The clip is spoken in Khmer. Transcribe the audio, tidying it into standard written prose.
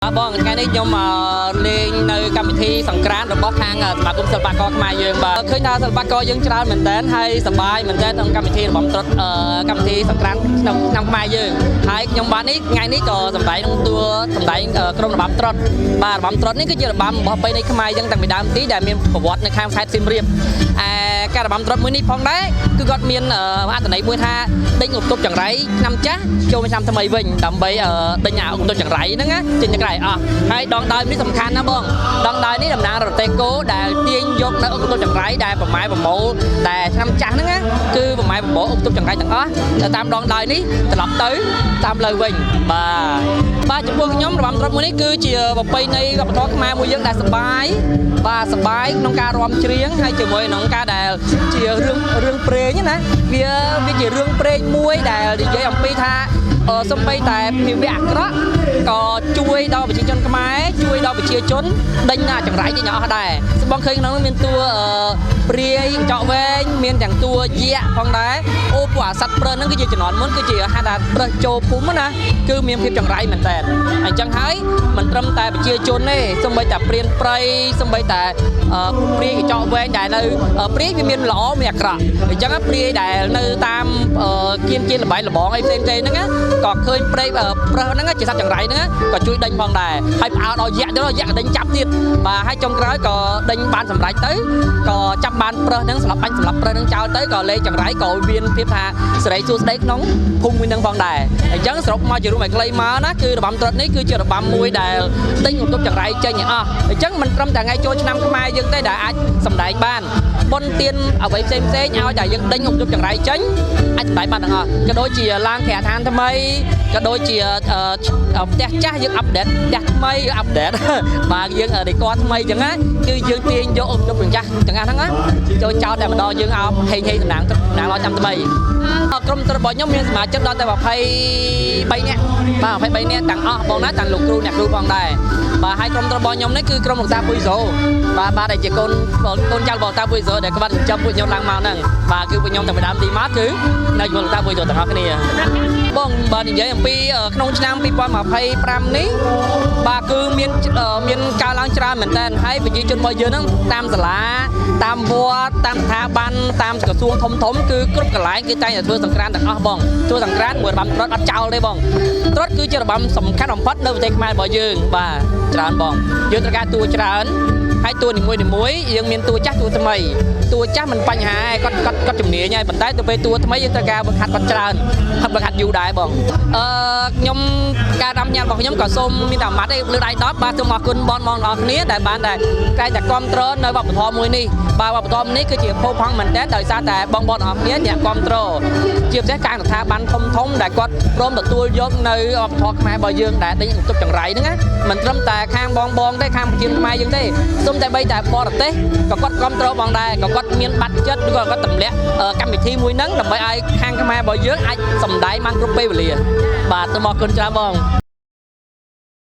Bọn cái này nhưng mà lên nơi cầm thi sòng cán rồi bóc hàng mà cũng sập bạc co mà dương bà khơi nào sập bạc co dương tràn mình đến hay sập bài mình đến trong cầm thi bấm trot cầm thi sòng cán năm mai dương hay nhưng bạn ấy ngàyนี้ก็สำหรับตัวสำหรับกรมบำตรบำตรนี่ก็จะบำบอกไปในขมายยังต่างไปดามที่ได้มีประวัติในข้ามคายซิมเรียบการบำตรมื้อนี้พองได้คือก็มีว่าแต่ไหนมวยท่าได้งบตบจังไรนำจ้าโจมทำทำไมวิ่งดำไปได้หยาตบจังไรนั่นไงจริงจังไรให้ดองดอยนี่สำคัญนะบ้องดองดอยนี่ดำนางเราเตะโก้ได้เตียงยกแล้วตบจังไรได้ประมาณประโมแต่นำจ้านั่นไงคือประมาณประโมตบจังไรจังแต่ตามดองดอยนี่ตลอดtớiตามเลยวิ่งbaจุดพวกnhómบำตรมื้อนี้คือเจียบไปในกับทอดมาមួយយើងដែលសបាយបាទសបាយក្នុងការរាំច្រៀងហើយជាមួយក្នុងការដែលជារឿងព្រេងណាវាជារឿងព្រេងមួយដែលនិយាយអំពីថាសំបីតែភាវៈអាក្រក់ក៏ជួយដល់ប្រជាជនខ្មែរជួយដល់ប្រជាជនដេញណាចង្រៃជាញអស់ដែរស្បងឃើញក្នុងនោះមានតួព្រាយចောက်វែងមានទាំងតួយៈផងដែរអូពួកអាសត្វព្រើហ្នឹងគឺជាជំនាន់មុនគឺជាហៅថាព្រើសចូលភូមិណាគឺមានភាពចង្រៃមែនតើអញ្ចឹងហើយមិនត្រឹមតែប្រជាជនទេសំបីតែព្រានព្រៃសំបីតែព្រាយចောက်វែងដែលនៅព្រាយវាមានល្អមានអាក្រក់អញ្ចឹងព្រាយដែលនៅតាមគៀនលបែងលបងអីផ្សេងហ្នឹងក៏ឃើញព្រៃប្រើសហ្នឹងជាសត្វចង្រៃហ្នឹងក៏ជួយដេញផងដែរហើយផ្អើលដល់យៈទៅយៈក៏ដេញចាប់ទៀតបាទហើយចុងក្រោយក៏ដេញបានសម្រេចទៅក៏ចាប់បានប្រើសហ្នឹងសម្រាប់បាញ់សម្រាប់ប្រើសហ្នឹងចោលទៅក៏លេចង្រៃក៏មានភាពថាសេរីសួស្ដីក្នុងភូមិមួយហ្នឹងផងដែរអញ្ចឹងសរុបមកជារួមឲ្យខ្លីមកណាគឺរបាំត្រុដិនេះគឺជារបាំមួយដែលដេញបន្ទប់ចង្រៃចេញឲ្យអស់អញ្ចឹងមិនត្រឹមតែថ្ងៃចូលឆ្នាំខ្មែរយើងទេដែលអាចសម្ដែងបានបុណ្យទានអ្វីផ្សេងឲ្យតែយើងដេញបន្ទប់ចង្រៃចេញអាចសម្ដែងបានទាំងអស់ក៏ដូចជាឡើងក្រឋានថ្មីក៏ដូចជាផ្ទះចាស់យើងអាប់ដេតផ្ទះថ្មីយើងអាប់ដេតបាទយើងដេកថ្មីអញ្ចឹងណាគឺយើងទាញយកអុំជុំយ៉ាងចាស់ទាំងអស់ហ្នឹងណាចូលចោលតែម្ដងយើងអោបហេងតំណាងឡចាំថ្មីក្រុមរបស់ខ្ញុំមានសមាជិកដល់តែ23នាក់បាទ23នាក់ទាំងអស់បងណាទាំងលោកគ្រូអ្នកគ្រូផងដែរបាទហើយក្រុមរបស់ខ្ញុំនេះគឺក្រុមលោកតាពុយសូបាទដែលជាកូនចៅបងតាពុយសូដែលក្បាត់ចិញ្ចឹមពួកខ្ញុំឡើងមកហ្នឹងបាទគឺពួកខ្ញុំតែពីដើមទីមកគឺនៅជាមួយលោកតាពុយសូទាំងអស់គ្នាបងបាទនិយាយអំពីក្នុងឆ្នាំ2025នេះបាទគឺមានការឡើងច្រើនមែនតើហើយប្រជាជនរបស់យើងហ្នឹងតាមសាលាតាមវត្តតាមស្ថាប័នតាមក្រសួងធំគឺគ្រប់កន្លែងគឺតែងតែធ្វើសង្គ្រាមទាំងអស់បងធ្វើសង្គ្រាមមួយរបាំត្រុដិអត់ចោលទេបងត្រុដិគឺជារបាំសំខាន់បំផុតនៅប្រទេសខ្មែររបស់យើងបាទច្រើនបងយើងត្រូវការតួច្រើនហើយតួនីមួយយើងមានតួចាស់តួថ្មីតួចាស់មិនបញ្ហាគាត់ជំនាញហើយប៉ុន្តែទៅពេលតួថ្មីយើងត្រូវការបង្ហាត់គាត់ច្រើនហើយបង្ហាត់យូរដែរបងខ្ញុំការដាំញ៉ាំរបស់ខ្ញុំក៏សូមមានតែម៉ាត់ឯងលើដៃ10បាទសូមអរគុណបងប្អូនគ្នាដែលបានតែតែគ្រប់គ្រងនៅវប្បធម៌មួយនេះបាទវប្បធម៌នេះគឺជាភោគផង់មែនតើដោយសារតែបងប្អូនអរគ្នាអ្នកគ្រប់គ្រងជាពិសេសការស្ថាប័នធំដែលគាត់ព្រមទទួលយកនៅវប្បធម៌ខ្មែររបស់យើងដែលដេញបន្ទប់ចង្រៃហ្នឹងណាមិនត្រឹមតែខាងបងទេខាងប្រជាជនខ្មែរយើងទេសូមតែបីតែបរទេសក៏គាត់គ្រប់គ្រងបងដែរក៏គាត់មានបាត់ចិត្តឬក៏គាត់ទម្លាក់កម្មវិធីមួយហ្នឹងដើម្បីឲ្យខាងខ្មែររបស់យើងអាចសម្ដែងបានគ្រប់ពេលវេលាបាទសូមអរគុណច្រើនបង